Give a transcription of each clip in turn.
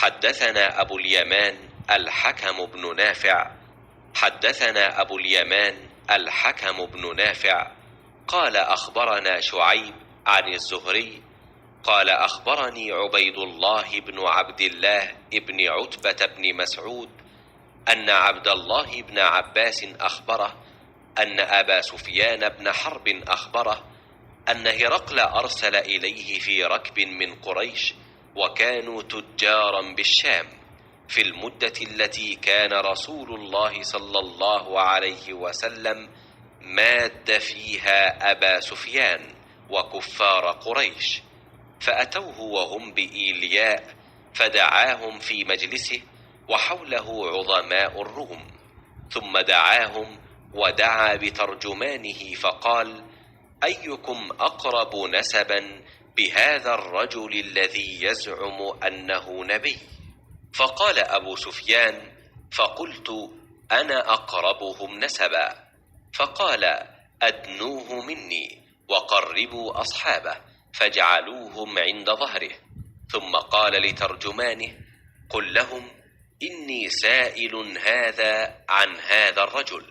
حدثنا أبو اليمان الحكم بن نافع حدثنا أبو اليمان الحكم بن نافع قال أخبرنا شعيب عن الزهري قال أخبرني عبيد الله بن عبد الله بن عتبة بن مسعود أن عبد الله بن عباس أخبره أن أبا سفيان بن حرب أخبره أن هرقل أرسل إليه في ركب من قريش وكانوا تجارا بالشام في المدة التي كان رسول الله صلى الله عليه وسلم ماد فيها أبا سفيان وكفار قريش، فأتوه وهم بإيلياء فدعاهم في مجلسه وحوله عظماء الروم، ثم دعاهم ودعا بترجمانه فقال: أيكم أقرب نسبا بهذا الرجل الذي يزعم أنه نبي؟ فقال أبو سفيان: فقلت: أنا أقربهم نسبا. فقال: أدنوه مني وقربوا أصحابه فاجعلوهم عند ظهره. ثم قال لترجمانه: قل لهم إني سائل هذا عن هذا الرجل،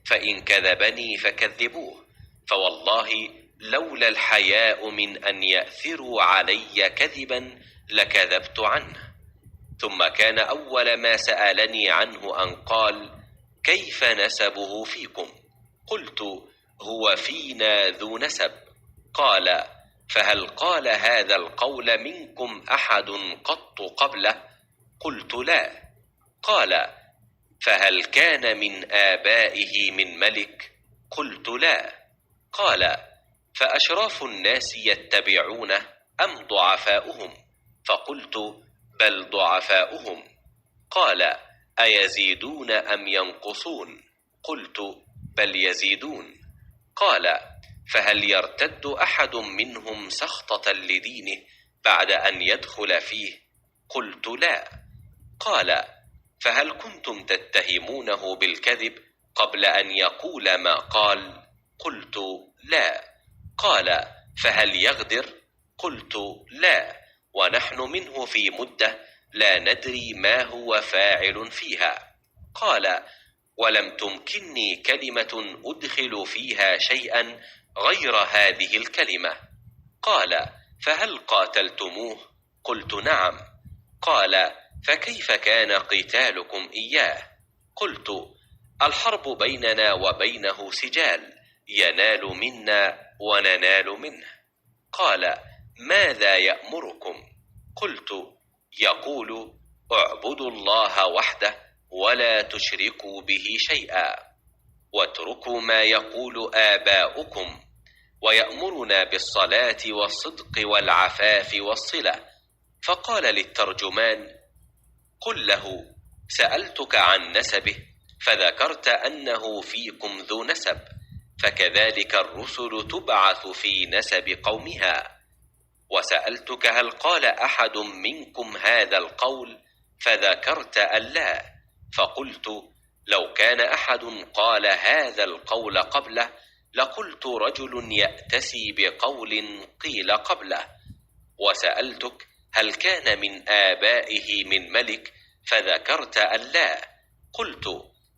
فإن كذبني فكذبوه، فوالله لولا الحياء من أن يأثروا علي كذبا لكذبت عنه. ثم كان أول ما سألني عنه أن قال: كيف نسبه فيكم؟ قلت: هو فينا ذو نسب. قال: فهل قال هذا القول منكم أحد قط قبله؟ قلت: لا. قال: فهل كان من آبائه من ملك؟ قلت: لا. قال: فأشراف الناس يتبعونه أم ضعفاؤهم؟ فقلت: بل ضعفاؤهم. قال: أيزيدون أم ينقصون؟ قلت: بل يزيدون. قال: فهل يرتد أحد منهم سخطة لدينه بعد أن يدخل فيه؟ قلت: لا. قال: فهل كنتم تتهمونه بالكذب قبل أن يقول ما قال؟ قلت: لا. قال: فهل يغدر؟ قلت: لا، ونحن منه في مدة لا ندري ما هو فاعل فيها. قال: ولم تمكنني كلمة أدخل فيها شيئا غير هذه الكلمة. قال: فهل قاتلتموه؟ قلت: نعم. قال: فكيف كان قتالكم إياه؟ قلت: الحرب بيننا وبينه سجال، ينال منا وننال منه. قال: ماذا يأمركم؟ قلت: يقول: اعبدوا الله وحده ولا تشركوا به شيئا، واتركوا ما يقول آباؤكم، ويأمرنا بالصلاة والصدق والعفاف والصلة. فقال للترجمان: قل له: سألتك عن نسبه فذكرت أنه فيكم ذو نسب، فكذلك الرسل تبعث في نسب قومها. وسألتك: هل قال أحد منكم هذا القول؟ فذكرت أن لا، فقلت: لو كان أحد قال هذا القول قبله لقلت: رجل يأتسي بقول قيل قبله. وسألتك: هل كان من آبائه من ملك؟ فذكرت أن لا، قلت: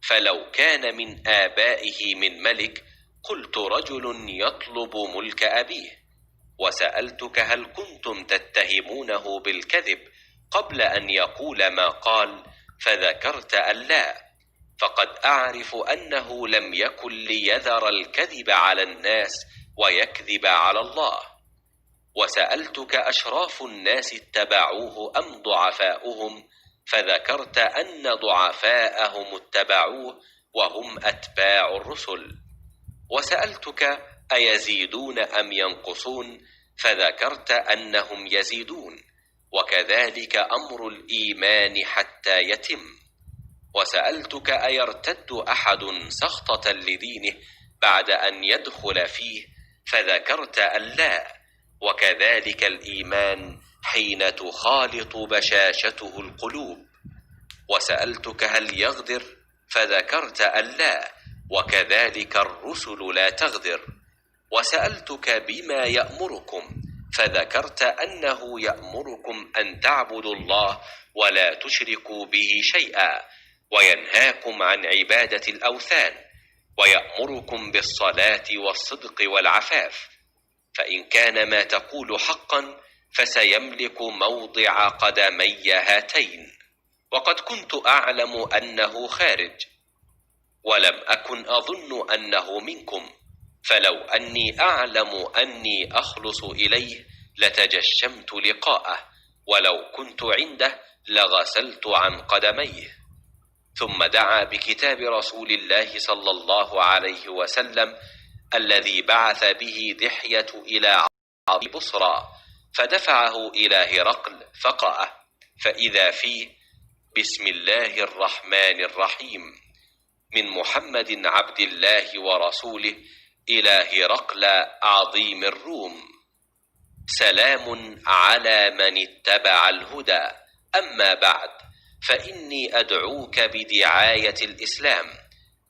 فلو كان من آبائه من ملك قلت: رجل يطلب ملك أبيه. وسألتك: هل كنتم تتهمونه بالكذب قبل أن يقول ما قال؟ فذكرت أن لا، فقد أعرف أنه لم يكن ليذر الكذب على الناس ويكذب على الله. وسألتك: أشراف الناس اتبعوه أم ضعفاؤهم؟ فذكرت أن ضعفاءهم اتبعوه وهم أتباع الرسل. وسألتك: أيزيدون أم ينقصون؟ فذكرت أنهم يزيدون، وكذلك أمر الإيمان حتى يتم. وسألتك: أيرتد أحد سخطة لدينه بعد أن يدخل فيه؟ فذكرت أن لا، وكذلك الإيمان حين تخالط بشاشته القلوب. وسألتك: هل يغدر؟ فذكرت أن لا، وكذلك الرسل لا تغدر. وسألتك: بما يأمركم؟ فذكرت أنه يأمركم أن تعبدوا الله ولا تشركوا به شيئا، وينهاكم عن عبادة الأوثان، ويأمركم بالصلاة والصدق والعفاف. فإن كان ما تقول حقا فسيملك موضع قدمي هاتين. وقد كنت أعلم أنه خارج، ولم أكن أظن أنه منكم، فلو أني أعلم أني أخلص إليه لتجشمت لقاءه، ولو كنت عنده لغسلت عن قدميه. ثم دعا بكتاب رسول الله صلى الله عليه وسلم الذي بعث به دحية إلى عظيم بصرى، فدفعه إلى هرقل فقرأه، فإذا فيه: بسم الله الرحمن الرحيم، من محمد عبد الله ورسوله إلى هرقل عظيم الروم، سلام على من اتبع الهدى، أما بعد، فإني أدعوك بدعاية الإسلام،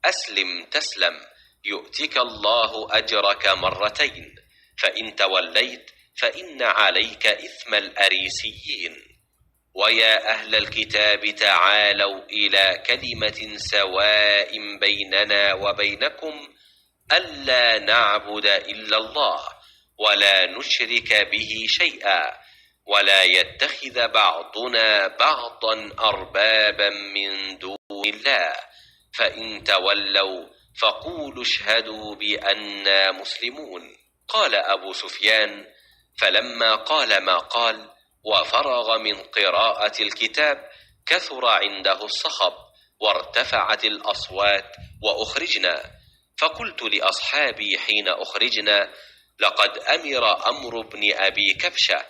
أسلم تسلم، يؤتك الله أجرك مرتين، فإن توليت فإن عليك إثم الأريسيين. ويا أهل الكتاب تعالوا إلى كلمة سواء بيننا وبينكم ألا نعبد إلا الله ولا نشرك به شيئا، ولا يتخذ بعضنا بعضا أربابا من دون الله، فإن تولوا فقولوا اشهدوا بأننا مسلمون. قال أبو سفيان: فلما قال ما قال وفرغ من قراءة الكتاب كثر عنده الصخب وارتفعت الأصوات وأخرجنا. فقلت لأصحابي حين أخرجنا: لقد أمر أمر بن أبي كبشة،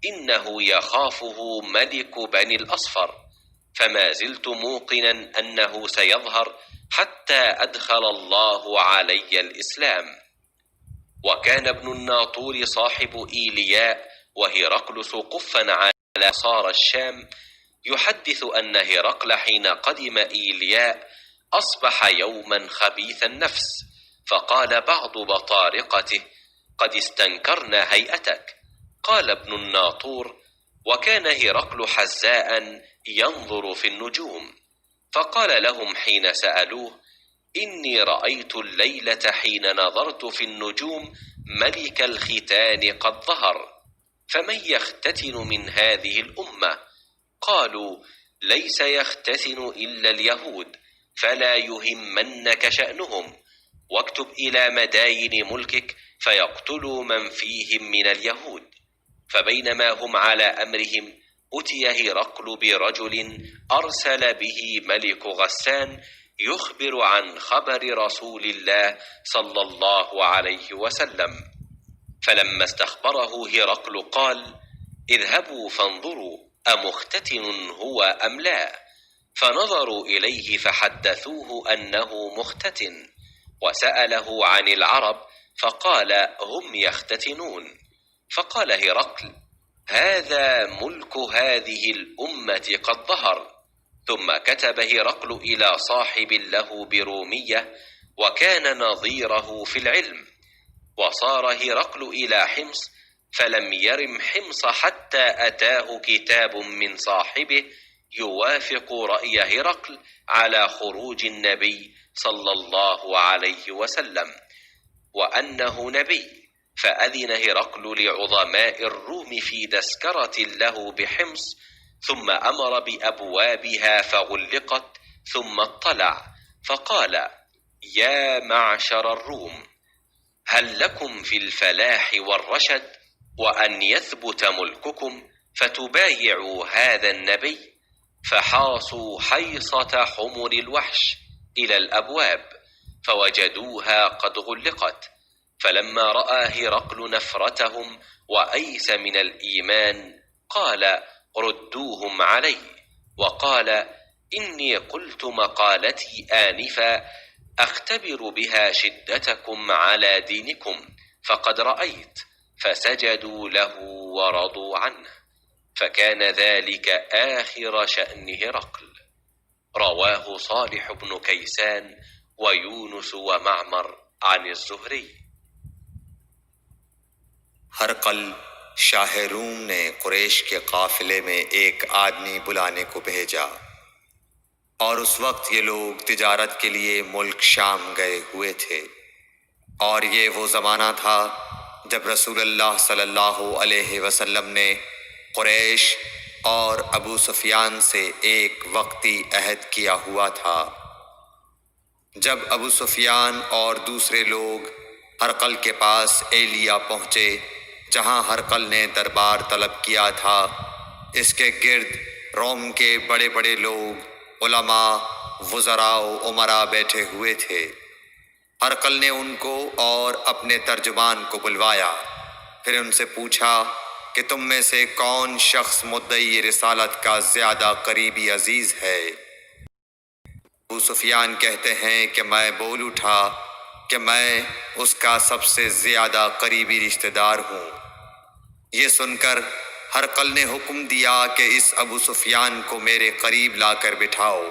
إنه يخافه ملك بني الأصفر، فما زلت موقنا أنه سيظهر حتى أدخل الله علي الإسلام. وكان ابن الناطور صاحب إيلياء وهرقل قفا على صار الشام يحدث أن هرقل حين قدم إيلياء أصبح يوما خبيث النفس، فقال بعض بطارقته: قد استنكرنا هيئتك. قال ابن الناطور: وكان هرقل حزاء ينظر في النجوم، فقال لهم حين سألوه: إني رأيت الليلة حين نظرت في النجوم ملك الختان قد ظهر، فمن يختتن من هذه الأمة؟ قالوا: ليس يختتن إلا اليهود، فلا يهمنك شأنهم، واكتب إلى مداين ملكك فيقتلوا من فيهم من اليهود. فبينما هم على أمرهم أتي هرقل برجل أرسل به ملك غسان يخبر عن خبر رسول الله صلى الله عليه وسلم. فلما استخبره هرقل قال: اذهبوا فانظروا أمختتن هو أم لا؟ فنظروا إليه فحدثوه أنه مختتن، وسأله عن العرب فقال: هم يختتنون. فقال هرقل: هذا ملك هذه الأمة قد ظهر. ثم كتب هرقل إلى صاحب له برومية وكان نظيره في العلم. وصار هرقل إلى حمص، فلم يرم حمص حتى أتاه كتاب من صاحبه يوافق رأي هرقل على خروج النبي صلى الله عليه وسلم، وأنه نبي. فأذن هرقل لعظماء الروم في تذكرة له بحمص، ثم أمر بأبوابها فغلقت، ثم اطلع فقال: يا معشر الروم، هل لكم في الفلاح والرشد وأن يثبت ملككم فتبايعوا هذا النبي؟ فحاصوا حيصة حمر الوحش إلى الأبواب فوجدوها قد غلقت. فلما رأى هرقل نفرتهم وأيس من الإيمان قال: ردوهم علي. وقال: إني قلت مقالتي آنفا أختبر بها شدتكم على دينكم، فقد رأيت. فسجدوا له ورضوا عنه، فكان ذلك آخر شأن هرقل. رواه صالح بن كيسان ويونس ومعمر عن الزهري. ہرقل شاہ روم نے قریش کے قافلے میں ایک آدمی بلانے کو بھیجا، اور اس وقت یہ لوگ تجارت کے لیے ملک شام گئے ہوئے تھے، اور یہ وہ زمانہ تھا جب رسول اللہ صلی اللہ علیہ وسلم نے قریش اور ابو سفیان سے ایک وقتی عہد کیا ہوا تھا۔ جب ابو سفیان اور دوسرے لوگ ہرقل کے پاس ایلیا پہنچے جہاں ہرقل نے دربار طلب کیا تھا، اس کے گرد روم کے بڑے بڑے لوگ، علماء، وزراء و امراء بیٹھے ہوئے تھے۔ ہرقل نے ان کو اور اپنے ترجمان کو بلوایا، پھر ان سے پوچھا کہ تم میں سے کون شخص مدعی رسالت کا زیادہ قریبی عزیز ہے؟ ابو سفیان کہتے ہیں کہ میں بول اٹھا کہ میں اس کا سب سے زیادہ قریبی رشتہ دار ہوں۔ یہ سن کر ہرقل نے حکم دیا کہ اس ابو سفیان کو میرے قریب لا کر بٹھاؤ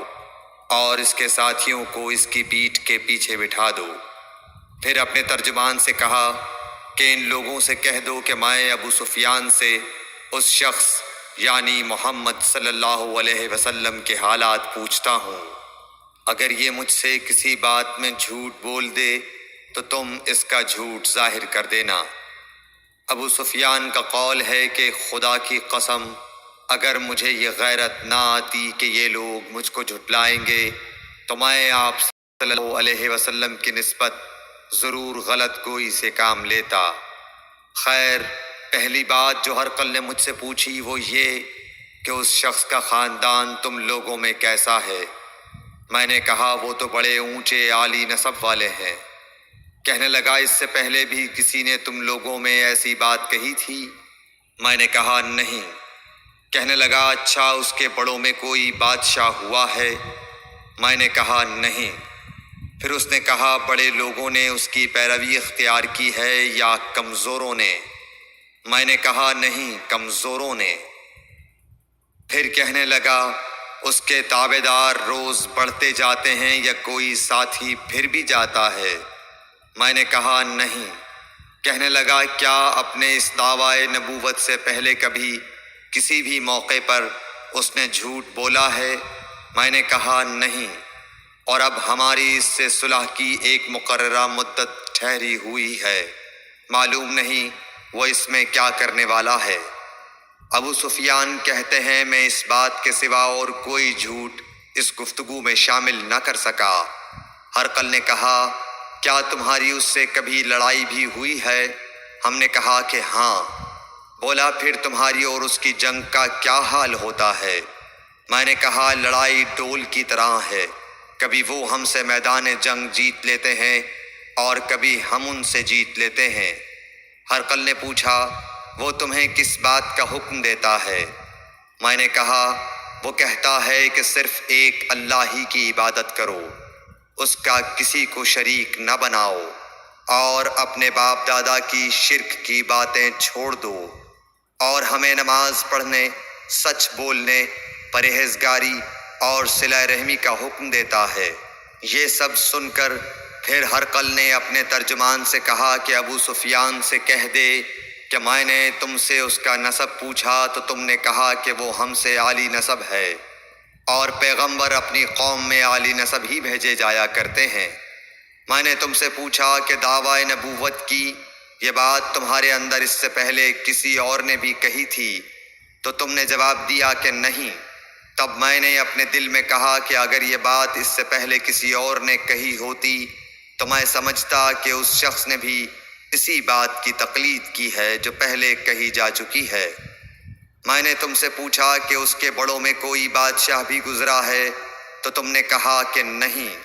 اور اس کے ساتھیوں کو اس کی پیٹھ کے پیچھے بٹھا دو۔ پھر اپنے ترجمان سے کہا کہ ان لوگوں سے کہہ دو کہ میں ابو سفیان سے اس شخص یعنی محمد صلی اللہ علیہ وسلم کے حالات پوچھتا ہوں۔ اگر یہ مجھ سے کسی بات میں جھوٹ بول دے تو تم اس کا جھوٹ ظاہر کر دینا۔ ابو سفیان کا قول ہے کہ خدا کی قسم اگر مجھے یہ غیرت نہ آتی کہ یہ لوگ مجھ کو جھٹلائیں گے تو میں آپ صلی اللہ علیہ وسلم کی نسبت ضرور غلط گوئی سے کام لیتا۔ خیر، پہلی بات جو ہرقل نے مجھ سے پوچھی وہ یہ کہ اس شخص کا خاندان تم لوگوں میں کیسا ہے؟ میں نے کہا وہ تو بڑے اونچے عالی نسب والے ہیں۔ کہنے لگا اس سے پہلے بھی کسی نے تم لوگوں میں ایسی بات کہی تھی؟ میں نے کہا نہیں۔ کہنے لگا اچھا اس کے بڑوں میں کوئی بادشاہ ہوا ہے؟ میں نے کہا نہیں۔ پھر اس نے کہا بڑے لوگوں نے اس کی پیروی اختیار کی ہے یا کمزوروں نے؟ میں نے کہا نہیں، کمزوروں نے۔ پھر کہنے لگا اس کے تابعدار روز بڑھتے جاتے ہیں یا کوئی ساتھی پھر بھی جاتا ہے؟ میں نے کہا نہیں۔ کہنے لگا کیا اپنے اس دعویٰ نبوت سے پہلے کبھی کسی بھی موقع پر اس نے جھوٹ بولا ہے؟ میں نے کہا نہیں، اور اب ہماری اس سے صلح کی ایک مقررہ مدت ٹھہری ہوئی ہے، معلوم نہیں وہ اس میں کیا کرنے والا ہے۔ ابو سفیان کہتے ہیں میں اس بات کے سوا اور کوئی جھوٹ اس گفتگو میں شامل نہ کر سکا۔ ہرقل نے کہا کیا تمہاری اس سے کبھی لڑائی بھی ہوئی ہے؟ ہم نے کہا کہ ہاں۔ بولا پھر تمہاری اور اس کی جنگ کا کیا حال ہوتا ہے؟ میں نے کہا لڑائی ڈول کی طرح ہے، کبھی وہ ہم سے میدان جنگ جیت لیتے ہیں اور کبھی ہم ان سے جیت لیتے ہیں۔ ہرقل نے پوچھا وہ تمہیں کس بات کا حکم دیتا ہے؟ میں نے کہا وہ کہتا ہے کہ صرف ایک اللہ ہی کی عبادت کرو، اس کا کسی کو شریک نہ بناؤ، اور اپنے باپ دادا کی شرک کی باتیں چھوڑ دو، اور ہمیں نماز پڑھنے، سچ بولنے، پرہیزگاری اور صلہ رحمی کا حکم دیتا ہے۔ یہ سب سن کر پھر ہرقل نے اپنے ترجمان سے کہا کہ ابو سفیان سے کہہ دے کہ میں نے تم سے اس کا نسب پوچھا تو تم نے کہا کہ وہ ہم سے عالی نسب ہے، اور پیغمبر اپنی قوم میں عالی نسب ہی بھیجے جایا کرتے ہیں۔ میں نے تم سے پوچھا کہ دعویٰ نبوت کی یہ بات تمہارے اندر اس سے پہلے کسی اور نے بھی کہی تھی تو تم نے جواب دیا کہ نہیں۔ تب میں نے اپنے دل میں کہا کہ اگر یہ بات اس سے پہلے کسی اور نے کہی ہوتی تو میں سمجھتا کہ اس شخص نے بھی اسی بات کی تقلید کی ہے جو پہلے کہی جا چکی ہے۔ میں نے تم سے پوچھا کہ اس کے بڑوں میں کوئی بادشاہ بھی گزرا ہے تو تم نے کہا کہ نہیں۔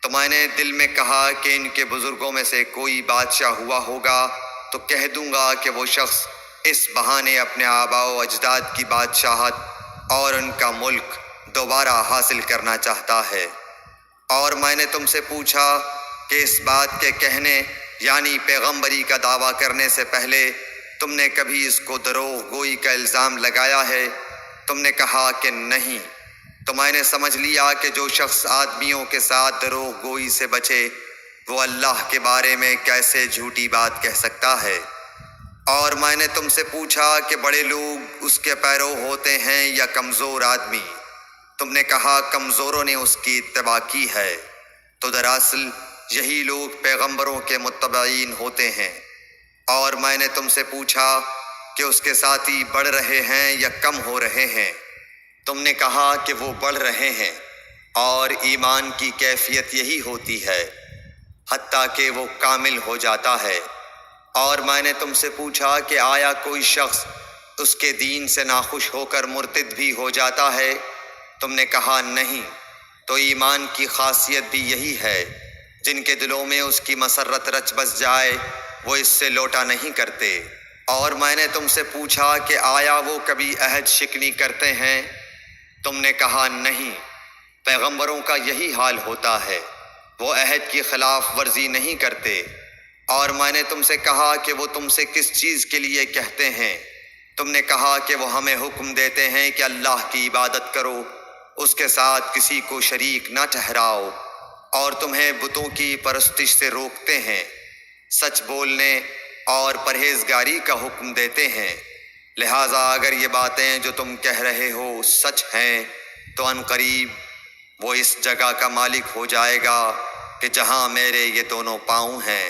تو میں نے دل میں کہا کہ ان کے بزرگوں میں سے کوئی بادشاہ ہوا ہوگا تو کہہ دوں گا کہ وہ شخص اس بہانے اپنے آباء و اجداد کی بادشاہت اور ان کا ملک دوبارہ حاصل کرنا چاہتا ہے۔ اور میں نے تم سے پوچھا کہ اس بات کے کہنے یعنی پیغمبری کا دعویٰ کرنے سے پہلے تم نے کبھی اس کو دروغ گوئی کا الزام لگایا ہے؟ تم نے کہا کہ نہیں۔ تو میں نے سمجھ لیا کہ جو شخص آدمیوں کے ساتھ دروغ گوئی سے بچے وہ اللہ کے بارے میں کیسے جھوٹی بات کہہ سکتا ہے۔ اور میں نے تم سے پوچھا کہ بڑے لوگ اس کے پیرو ہوتے ہیں یا کمزور آدمی؟ تم نے کہا کمزوروں نے اس کی اتباع کی ہے۔ تو دراصل یہی لوگ پیغمبروں کے متبعین ہوتے ہیں۔ اور میں نے تم سے پوچھا کہ اس کے ساتھی بڑھ رہے ہیں یا کم ہو رہے ہیں؟ تم نے کہا کہ وہ بڑھ رہے ہیں، اور ایمان کی کیفیت یہی ہوتی ہے حتیٰ کہ وہ کامل ہو جاتا ہے۔ اور میں نے تم سے پوچھا کہ آیا کوئی شخص اس کے دین سے ناخوش ہو کر مرتد بھی ہو جاتا ہے؟ تم نے کہا نہیں۔ تو ایمان کی خاصیت بھی یہی ہے، جن کے دلوں میں اس کی مسرت رچ بس جائے وہ اس سے لوٹا نہیں کرتے۔ اور میں نے تم سے پوچھا کہ آیا وہ کبھی عہد شکنی کرتے ہیں؟ تم نے کہا نہیں۔ پیغمبروں کا یہی حال ہوتا ہے، وہ عہد کی خلاف ورزی نہیں کرتے۔ اور میں نے تم سے کہا کہ وہ تم سے کس چیز کے لیے کہتے ہیں؟ تم نے کہا کہ وہ ہمیں حکم دیتے ہیں کہ اللہ کی عبادت کرو، اس کے ساتھ کسی کو شریک نہ ٹھہراؤ، اور تمہیں بتوں کی پرستش سے روکتے ہیں، سچ بولنے اور پرہیزگاری کا حکم دیتے ہیں۔ لہٰذا اگر یہ باتیں جو تم کہہ رہے ہو سچ ہیں تو ان قریب وہ اس جگہ کا مالک ہو جائے گا کہ جہاں میرے یہ دونوں پاؤں ہیں۔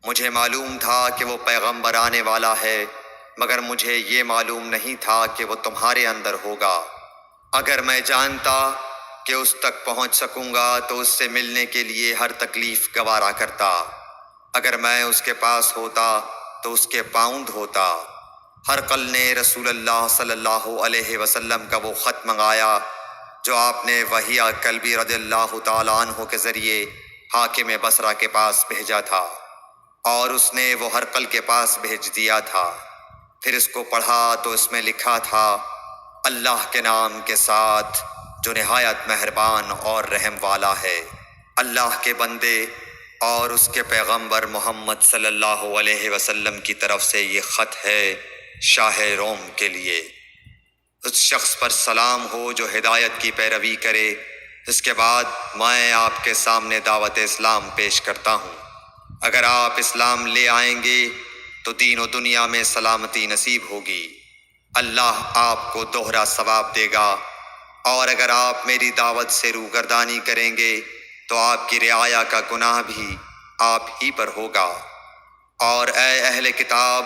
مجھے معلوم تھا کہ وہ پیغمبر آنے والا ہے، مگر مجھے یہ معلوم نہیں تھا کہ وہ تمہارے اندر ہوگا۔ اگر میں جانتا کہ اس تک پہنچ سکوں گا تو اس سے ملنے کے لیے ہر تکلیف گوارا کرتا۔ اگر میں اس کے پاس ہوتا تو اس کے پاؤں دھوتا۔ ہرقل نے رسول اللہ صلی اللہ علیہ وسلم کا وہ خط منگایا جو آپ نے وحیہ کلبی رضی اللہ تعالیٰ عنہ کے ذریعے حاکم بصرہ کے پاس بھیجا تھا، اور اس نے وہ ہرقل کے پاس بھیج دیا تھا۔ پھر اس کو پڑھا تو اس میں لکھا تھا، اللہ کے نام کے ساتھ جو نہایت مہربان اور رحم والا ہے۔ اللہ کے بندے اور اس کے پیغمبر محمد صلی اللہ علیہ وسلم کی طرف سے یہ خط ہے شاہ روم کے لیے۔ اس شخص پر سلام ہو جو ہدایت کی پیروی کرے۔ اس کے بعد میں آپ کے سامنے دعوت اسلام پیش کرتا ہوں۔ اگر آپ اسلام لے آئیں گے تو دین و دنیا میں سلامتی نصیب ہوگی، اللہ آپ کو دوہرا ثواب دے گا۔ اور اگر آپ میری دعوت سے روگردانی کریں گے تو آپ کی رعایا کا گناہ بھی آپ ہی پر ہوگا۔ اور اے اہل کتاب،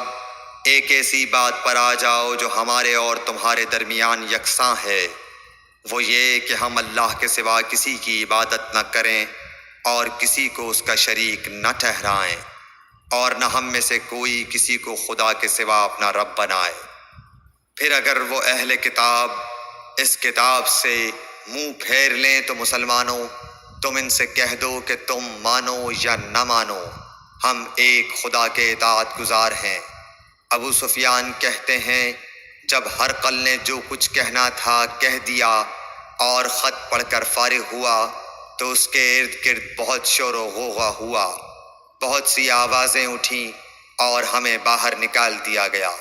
ایک ایسی بات پر آ جاؤ جو ہمارے اور تمہارے درمیان یکساں ہے، وہ یہ کہ ہم اللہ کے سوا کسی کی عبادت نہ کریں اور کسی کو اس کا شریک نہ ٹھہرائیں، اور نہ ہم میں سے کوئی کسی کو خدا کے سوا اپنا رب بنائے۔ پھر اگر وہ اہل کتاب اس کتاب سے منہ پھیر لیں تو مسلمانوں، تم ان سے کہہ دو کہ تم مانو یا نہ مانو، ہم ایک خدا کے اطاعت گزار ہیں۔ ابو سفیان کہتے ہیں، جب ہرقل نے جو کچھ کہنا تھا کہہ دیا اور خط پڑھ کر فارغ ہوا تو اس کے ارد گرد بہت شور و غوغا ہوا، بہت سی آوازیں اٹھیں اور ہمیں باہر نکال دیا گیا۔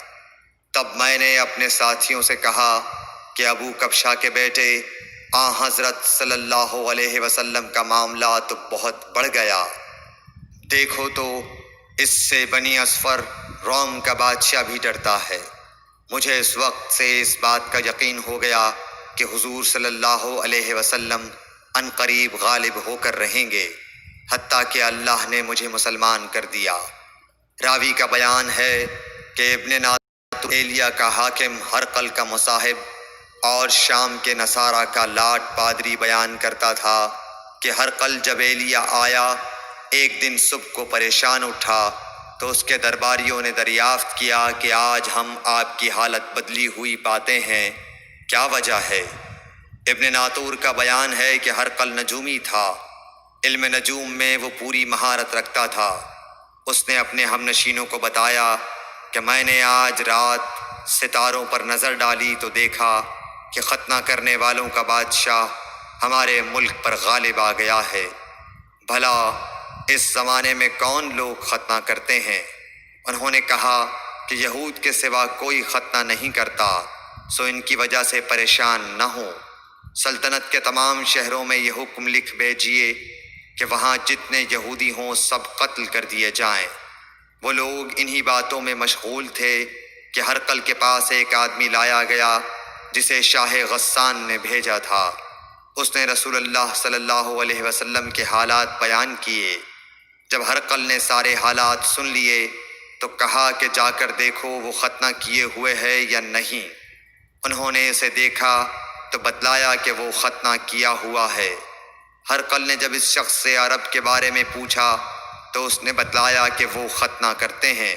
تب میں نے اپنے ساتھیوں سے کہا کہ ابو کبشہ کے بیٹے حضرت صلی اللہ علیہ وسلم کا معاملہ تو بہت بڑھ گیا۔ دیکھو تو اس سے بنی اصفر روم کا بادشاہ بھی ڈرتا ہے۔ مجھے اس وقت سے اس بات کا یقین ہو گیا کہ حضور صلی اللہ علیہ وسلم ان قریب غالب ہو کر رہیں گے، حتیٰ کہ اللہ نے مجھے مسلمان کر دیا۔ راوی کا بیان ہے کہ ابن ایلیا کا حاکم ہرقل کا مصاحب اور شام کے نصارہ کا لاٹ پادری بیان کرتا تھا کہ ہرقل جب ایلیا آیا ایک دن صبح کو پریشان اٹھا تو اس کے درباریوں نے دریافت کیا کہ آج ہم آپ کی حالت بدلی ہوئی پاتے ہیں، کیا وجہ ہے؟ ابن ناطور کا بیان ہے کہ ہرقل نجومی تھا، علم نجوم میں وہ پوری مہارت رکھتا تھا۔ اس نے اپنے ہم نشینوں کو بتایا کہ میں نے آج رات ستاروں پر نظر ڈالی تو دیکھا کہ ختنہ کرنے والوں کا بادشاہ ہمارے ملک پر غالب آ گیا ہے۔ بھلا اس زمانے میں کون لوگ ختنہ کرتے ہیں؟ انہوں نے کہا کہ یہود کے سوا کوئی ختنہ نہیں کرتا، سو ان کی وجہ سے پریشان نہ ہوں۔ سلطنت کے تمام شہروں میں یہ حکم لکھ بھیجیے کہ وہاں جتنے یہودی ہوں سب قتل کر دیے جائیں۔ وہ لوگ انہی باتوں میں مشغول تھے کہ ہرقل کے پاس ایک آدمی لایا گیا جسے شاہ غسان نے بھیجا تھا۔ اس نے رسول اللہ صلی اللہ علیہ وسلم کے حالات بیان کیے۔ جب ہرقل نے سارے حالات سن لیے تو کہا کہ جا کر دیکھو وہ ختنہ کیے ہوئے ہے یا نہیں۔ انہوں نے اسے دیکھا تو بتلایا کہ وہ ختنہ کیا ہوا ہے۔ ہرقل نے جب اس شخص سے عرب کے بارے میں پوچھا تو اس نے بتلایا کہ وہ ختنہ کرتے ہیں۔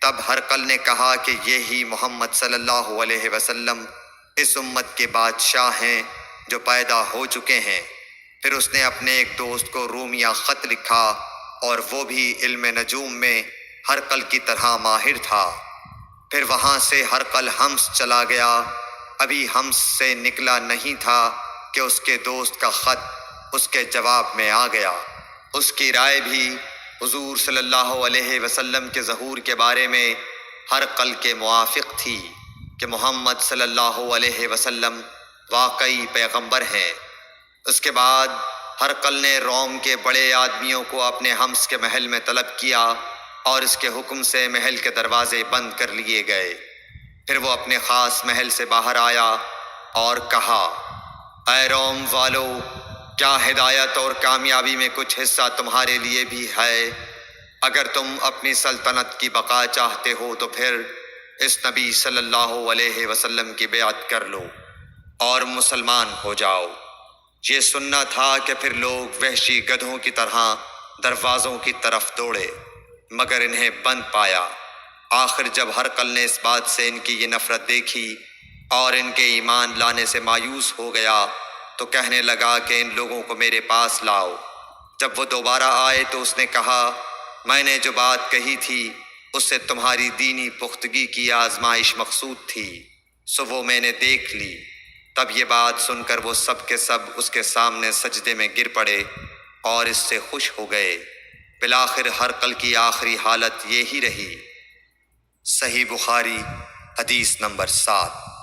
تب ہرقل نے کہا کہ یہی محمد صلی اللہ علیہ وسلم اس امت کے بادشاہ ہیں جو پیدا ہو چکے ہیں۔ پھر اس نے اپنے ایک دوست کو رومیہ خط لکھا اور وہ بھی علم نجوم میں ہرقل کی طرح ماہر تھا۔ پھر وہاں سے ہرقل حمص چلا گیا۔ ابھی حمص سے نکلا نہیں تھا کہ اس کے دوست کا خط اس کے جواب میں آ گیا۔ اس کی رائے بھی حضور صلی اللہ علیہ وسلم کے ظہور کے بارے میں ہرقل کے موافق تھی کہ محمد صلی اللہ علیہ وسلم واقعی پیغمبر ہیں۔ اس کے بعد ہرقل نے روم کے بڑے آدمیوں کو اپنے حمص کے محل میں طلب کیا اور اس کے حکم سے محل کے دروازے بند کر لیے گئے۔ پھر وہ اپنے خاص محل سے باہر آیا اور کہا، اے روم والو، کیا ہدایت اور کامیابی میں کچھ حصہ تمہارے لیے بھی ہے؟ اگر تم اپنی سلطنت کی بقا چاہتے ہو تو پھر اس نبی صلی اللہ علیہ وسلم کی بیعت کر لو اور مسلمان ہو جاؤ۔ یہ سننا تھا کہ پھر لوگ وحشی گدھوں کی طرح دروازوں کی طرف دوڑے مگر انہیں بند پایا۔ آخر جب ہرقل نے اس بات سے ان کی یہ نفرت دیکھی اور ان کے ایمان لانے سے مایوس ہو گیا تو کہنے لگا کہ ان لوگوں کو میرے پاس لاؤ۔ جب وہ دوبارہ آئے تو اس نے کہا، میں نے جو بات کہی تھی اس سے تمہاری دینی پختگی کی آزمائش مقصود تھی، سو وہ میں نے دیکھ لی۔ تب یہ بات سن کر وہ سب کے سب اس کے سامنے سجدے میں گر پڑے اور اس سے خوش ہو گئے۔ بالآخر ہرقل کی آخری حالت یہی رہی۔ صحیح بخاری حدیث نمبر 7۔